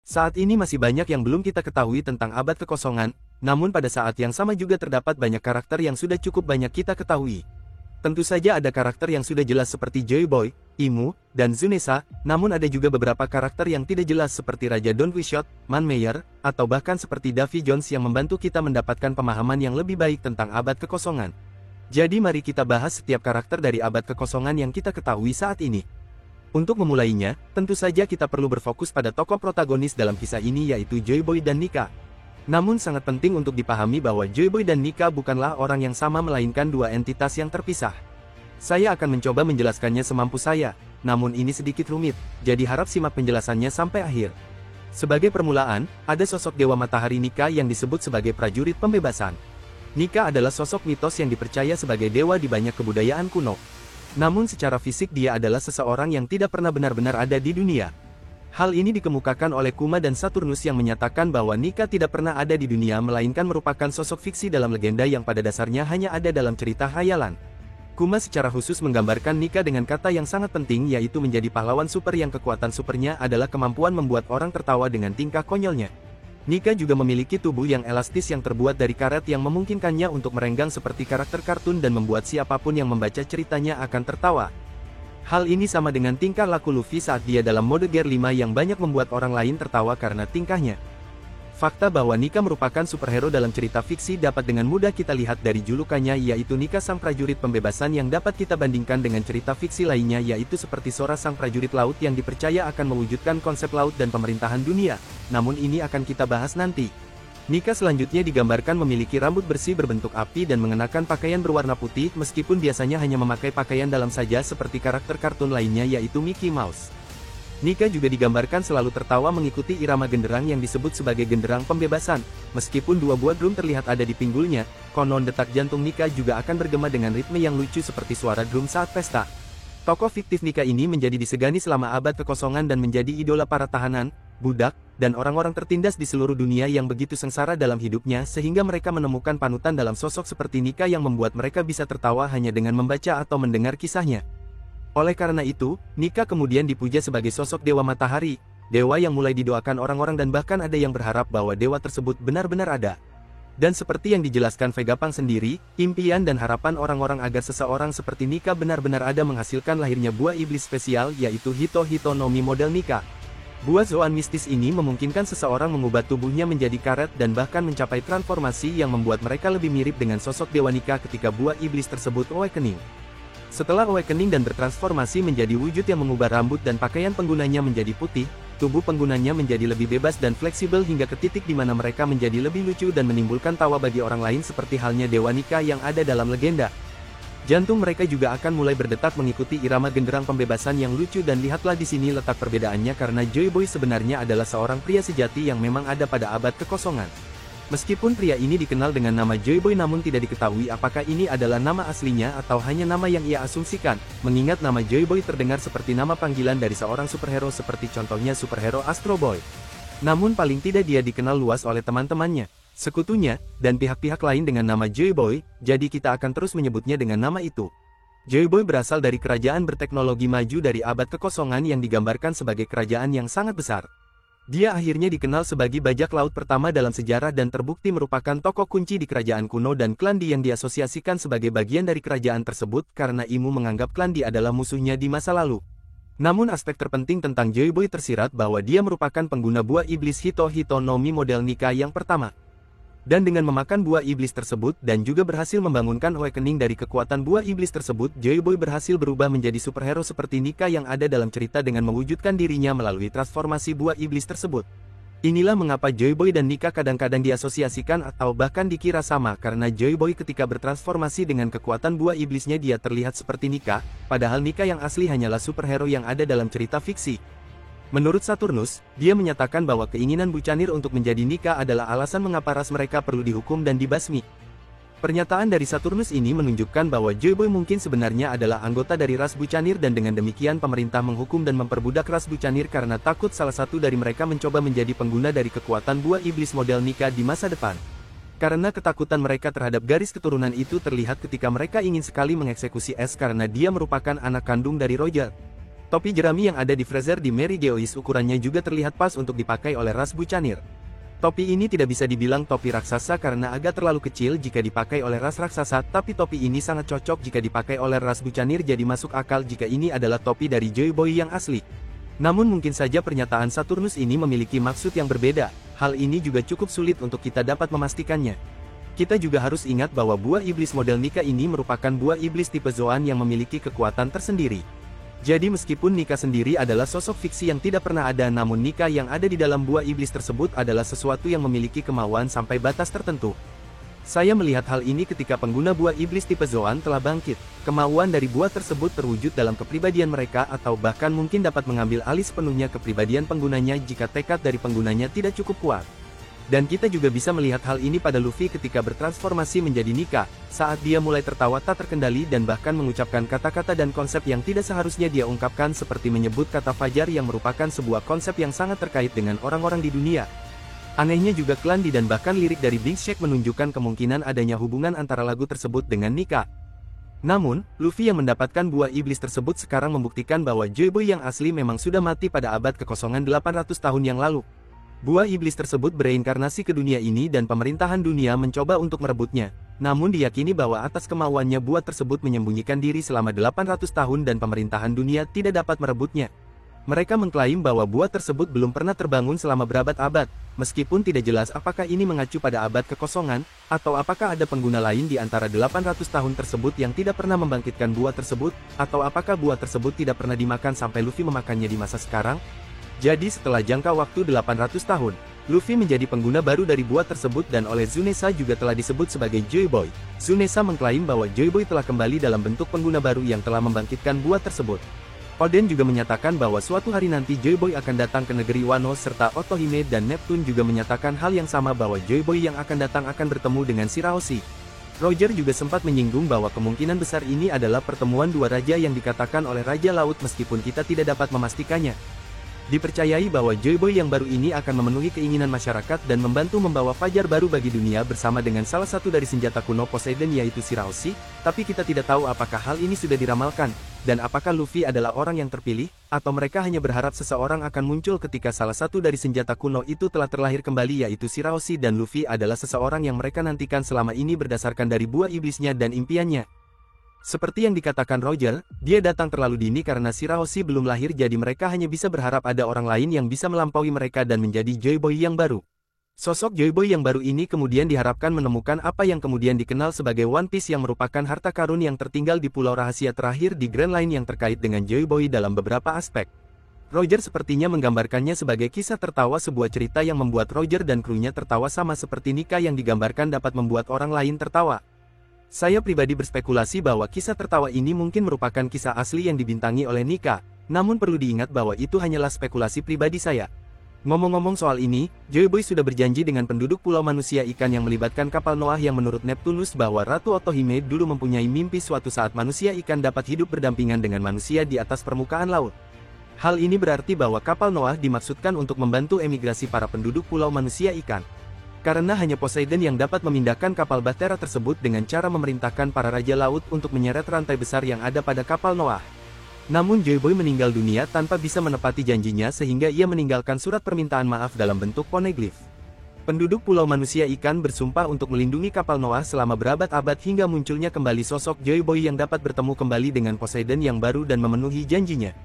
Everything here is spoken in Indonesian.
Saat ini masih banyak yang belum kita ketahui tentang abad kekosongan, namun pada saat yang sama juga terdapat banyak karakter yang sudah cukup banyak kita ketahui. Tentu saja ada karakter yang sudah jelas seperti Joy Boy, Imu, dan Zunesa, namun ada juga beberapa karakter yang tidak jelas seperti Raja Don Quixote, Man Meyer, atau bahkan seperti Davy Jones yang membantu kita mendapatkan pemahaman yang lebih baik tentang abad kekosongan. Jadi mari kita bahas setiap karakter dari abad kekosongan yang kita ketahui saat ini. Untuk memulainya, tentu saja kita perlu berfokus pada tokoh protagonis dalam kisah ini yaitu Joy Boy dan Nika. Namun sangat penting untuk dipahami bahwa Joy Boy dan Nika bukanlah orang yang sama melainkan dua entitas yang terpisah. Saya akan mencoba menjelaskannya semampu saya, namun ini sedikit rumit, jadi harap simak penjelasannya sampai akhir. Sebagai permulaan, ada sosok Dewa Matahari Nika yang disebut sebagai prajurit pembebasan. Nika adalah sosok mitos yang dipercaya sebagai dewa di banyak kebudayaan kuno. Namun secara fisik dia adalah seseorang yang tidak pernah benar-benar ada di dunia. Hal ini dikemukakan oleh Kuma dan Saturnus yang menyatakan bahwa Nika tidak pernah ada di dunia melainkan merupakan sosok fiksi dalam legenda yang pada dasarnya hanya ada dalam cerita khayalan. Kuma secara khusus menggambarkan Nika dengan kata yang sangat penting yaitu menjadi pahlawan super yang kekuatan supernya adalah kemampuan membuat orang tertawa dengan tingkah konyolnya. Nika juga memiliki tubuh yang elastis yang terbuat dari karet yang memungkinkannya untuk merenggang seperti karakter kartun dan membuat siapapun yang membaca ceritanya akan tertawa. Hal ini sama dengan tingkah laku Luffy saat dia dalam mode Gear 5 yang banyak membuat orang lain tertawa karena tingkahnya. Fakta bahwa Nika merupakan superhero dalam cerita fiksi dapat dengan mudah kita lihat dari julukannya yaitu Nika sang prajurit pembebasan yang dapat kita bandingkan dengan cerita fiksi lainnya yaitu seperti Sora sang prajurit laut yang dipercaya akan mewujudkan konsep laut dan pemerintahan dunia, namun ini akan kita bahas nanti. Nika selanjutnya digambarkan memiliki rambut bersih berbentuk api dan mengenakan pakaian berwarna putih meskipun biasanya hanya memakai pakaian dalam saja seperti karakter kartun lainnya yaitu Mickey Mouse. Nika juga digambarkan selalu tertawa mengikuti irama genderang yang disebut sebagai genderang pembebasan. Meskipun dua buah drum terlihat ada di pinggulnya, konon detak jantung Nika juga akan bergema dengan ritme yang lucu seperti suara drum saat pesta. Tokoh fiktif Nika ini menjadi disegani selama abad kekosongan dan menjadi idola para tahanan, budak, dan orang-orang tertindas di seluruh dunia yang begitu sengsara dalam hidupnya sehingga mereka menemukan panutan dalam sosok seperti Nika yang membuat mereka bisa tertawa hanya dengan membaca atau mendengar kisahnya. Oleh karena itu, Nika kemudian dipuja sebagai sosok Dewa Matahari, dewa yang mulai didoakan orang-orang dan bahkan ada yang berharap bahwa dewa tersebut benar-benar ada. Dan seperti yang dijelaskan Vegapunk sendiri, impian dan harapan orang-orang agar seseorang seperti Nika benar-benar ada menghasilkan lahirnya buah iblis spesial yaitu Hito Hito no Mi model Nika. Buah Zoan mistis ini memungkinkan seseorang mengubah tubuhnya menjadi karet dan bahkan mencapai transformasi yang membuat mereka lebih mirip dengan sosok Dewa Nika ketika buah iblis tersebut awakening. Setelah awakening dan bertransformasi menjadi wujud yang mengubah rambut dan pakaian penggunanya menjadi putih, tubuh penggunanya menjadi lebih bebas dan fleksibel hingga ke titik di mana mereka menjadi lebih lucu dan menimbulkan tawa bagi orang lain seperti halnya Dewa Nika yang ada dalam legenda. Jantung mereka juga akan mulai berdetak mengikuti irama genderang pembebasan yang lucu dan lihatlah di sini letak perbedaannya karena Joy Boy sebenarnya adalah seorang pria sejati yang memang ada pada abad kekosongan. Meskipun pria ini dikenal dengan nama Joy Boy namun tidak diketahui apakah ini adalah nama aslinya atau hanya nama yang ia asumsikan, mengingat nama Joy Boy terdengar seperti nama panggilan dari seorang superhero seperti contohnya superhero Astro Boy. Namun paling tidak dia dikenal luas oleh teman-temannya, sekutunya, dan pihak-pihak lain dengan nama Joy Boy, jadi kita akan terus menyebutnya dengan nama itu. Joy Boy berasal dari kerajaan berteknologi maju dari abad kekosongan yang digambarkan sebagai kerajaan yang sangat besar. Dia akhirnya dikenal sebagai bajak laut pertama dalam sejarah dan terbukti merupakan tokoh kunci di kerajaan kuno dan klan Di yang diasosiasikan sebagai bagian dari kerajaan tersebut karena Imu menganggap klan Di adalah musuhnya di masa lalu. Namun aspek terpenting tentang Joy Boy tersirat bahwa dia merupakan pengguna buah iblis Hito Hito no Mi model Nika yang pertama. Dan dengan memakan buah iblis tersebut dan juga berhasil membangunkan awakening dari kekuatan buah iblis tersebut, Joy Boy berhasil berubah menjadi superhero seperti Nika yang ada dalam cerita dengan mewujudkan dirinya melalui transformasi buah iblis tersebut. Inilah mengapa Joy Boy dan Nika kadang-kadang diasosiasikan atau bahkan dikira sama karena Joy Boy ketika bertransformasi dengan kekuatan buah iblisnya dia terlihat seperti Nika, padahal Nika yang asli hanyalah superhero yang ada dalam cerita fiksi. Menurut Saturnus, dia menyatakan bahwa keinginan bucanir untuk menjadi Nika adalah alasan mengapa ras mereka perlu dihukum dan dibasmi. Pernyataan dari Saturnus ini menunjukkan bahwa Joy Boy mungkin sebenarnya adalah anggota dari ras bucanir dan dengan demikian pemerintah menghukum dan memperbudak ras bucanir karena takut salah satu dari mereka mencoba menjadi pengguna dari kekuatan buah iblis model Nika di masa depan. Karena ketakutan mereka terhadap garis keturunan itu terlihat ketika mereka ingin sekali mengeksekusi S karena dia merupakan anak kandung dari Roger. Topi jerami yang ada di freezer di Mary Geoise ukurannya juga terlihat pas untuk dipakai oleh ras bucanir. Topi ini tidak bisa dibilang topi raksasa karena agak terlalu kecil jika dipakai oleh ras raksasa, tapi topi ini sangat cocok jika dipakai oleh ras bucanir, jadi masuk akal jika ini adalah topi dari Joy Boy yang asli. Namun mungkin saja pernyataan Saturnus ini memiliki maksud yang berbeda, hal ini juga cukup sulit untuk kita dapat memastikannya. Kita juga harus ingat bahwa buah iblis model Nika ini merupakan buah iblis tipe Zoan yang memiliki kekuatan tersendiri. Jadi meskipun Nika sendiri adalah sosok fiksi yang tidak pernah ada, namun Nika yang ada di dalam buah iblis tersebut adalah sesuatu yang memiliki kemauan sampai batas tertentu. Saya melihat hal ini ketika pengguna buah iblis tipe Zoan telah bangkit. Kemauan dari buah tersebut terwujud dalam kepribadian mereka atau bahkan mungkin dapat mengambil alih sepenuhnya kepribadian penggunanya jika tekad dari penggunanya tidak cukup kuat. Dan kita juga bisa melihat hal ini pada Luffy ketika bertransformasi menjadi Nika, saat dia mulai tertawa tak terkendali dan bahkan mengucapkan kata-kata dan konsep yang tidak seharusnya dia ungkapkan, seperti menyebut kata fajar yang merupakan sebuah konsep yang sangat terkait dengan orang-orang di dunia. Anehnya juga klan Di dan bahkan lirik dari Big Shake menunjukkan kemungkinan adanya hubungan antara lagu tersebut dengan Nika. Namun, Luffy yang mendapatkan buah iblis tersebut sekarang membuktikan bahwa Joy Boy yang asli memang sudah mati pada abad kekosongan 800 tahun yang lalu. Buah iblis tersebut bereinkarnasi ke dunia ini dan pemerintahan dunia mencoba untuk merebutnya. Namun diyakini bahwa atas kemauannya buah tersebut menyembunyikan diri selama 800 tahun dan pemerintahan dunia tidak dapat merebutnya. Mereka mengklaim bahwa buah tersebut belum pernah terbangun selama berabad-abad, meskipun tidak jelas apakah ini mengacu pada abad kekosongan, atau apakah ada pengguna lain di antara 800 tahun tersebut yang tidak pernah membangkitkan buah tersebut, atau apakah buah tersebut tidak pernah dimakan sampai Luffy memakannya di masa sekarang. Jadi setelah jangka waktu 800 tahun, Luffy menjadi pengguna baru dari buah tersebut dan oleh Tsunesa juga telah disebut sebagai Joy Boy. Tsunesa mengklaim bahwa Joy Boy telah kembali dalam bentuk pengguna baru yang telah membangkitkan buah tersebut. Oden juga menyatakan bahwa suatu hari nanti Joy Boy akan datang ke negeri Wano, serta Otohime dan Neptune juga menyatakan hal yang sama bahwa Joy Boy yang akan datang akan bertemu dengan Shirahoshi. Roger juga sempat menyinggung bahwa kemungkinan besar ini adalah pertemuan dua raja yang dikatakan oleh Raja Laut, meskipun kita tidak dapat memastikannya. Dipercayai bahwa Joy Boy yang baru ini akan memenuhi keinginan masyarakat dan membantu membawa fajar baru bagi dunia bersama dengan salah satu dari senjata kuno Poseidon, yaitu Shirahoshi, tapi kita tidak tahu apakah hal ini sudah diramalkan, dan apakah Luffy adalah orang yang terpilih, atau mereka hanya berharap seseorang akan muncul ketika salah satu dari senjata kuno itu telah terlahir kembali, yaitu Shirahoshi, dan Luffy adalah seseorang yang mereka nantikan selama ini berdasarkan dari buah iblisnya dan impiannya. Seperti yang dikatakan Roger, dia datang terlalu dini karena Shirahoshi belum lahir, jadi mereka hanya bisa berharap ada orang lain yang bisa melampaui mereka dan menjadi Joy Boy yang baru. Sosok Joy Boy yang baru ini kemudian diharapkan menemukan apa yang kemudian dikenal sebagai One Piece, yang merupakan harta karun yang tertinggal di pulau rahasia terakhir di Grand Line yang terkait dengan Joy Boy dalam beberapa aspek. Roger sepertinya menggambarkannya sebagai kisah tertawa, sebuah cerita yang membuat Roger dan krunya tertawa sama seperti Nika yang digambarkan dapat membuat orang lain tertawa. Saya pribadi berspekulasi bahwa kisah tertawa ini mungkin merupakan kisah asli yang dibintangi oleh Nika, namun perlu diingat bahwa itu hanyalah spekulasi pribadi saya. Ngomong-ngomong soal ini, Joy Boy sudah berjanji dengan penduduk Pulau Manusia Ikan yang melibatkan kapal Noah, yang menurut Neptunus bahwa Ratu Otohime dulu mempunyai mimpi suatu saat manusia ikan dapat hidup berdampingan dengan manusia di atas permukaan laut. Hal ini berarti bahwa kapal Noah dimaksudkan untuk membantu emigrasi para penduduk Pulau Manusia Ikan. Karena hanya Poseidon yang dapat memindahkan kapal Bahtera tersebut dengan cara memerintahkan para raja laut untuk menyeret rantai besar yang ada pada kapal Noah. Namun Joy Boy meninggal dunia tanpa bisa menepati janjinya, sehingga ia meninggalkan surat permintaan maaf dalam bentuk poneglyph. Penduduk Pulau Manusia Ikan bersumpah untuk melindungi kapal Noah selama berabad-abad hingga munculnya kembali sosok Joy Boy yang dapat bertemu kembali dengan Poseidon yang baru dan memenuhi janjinya.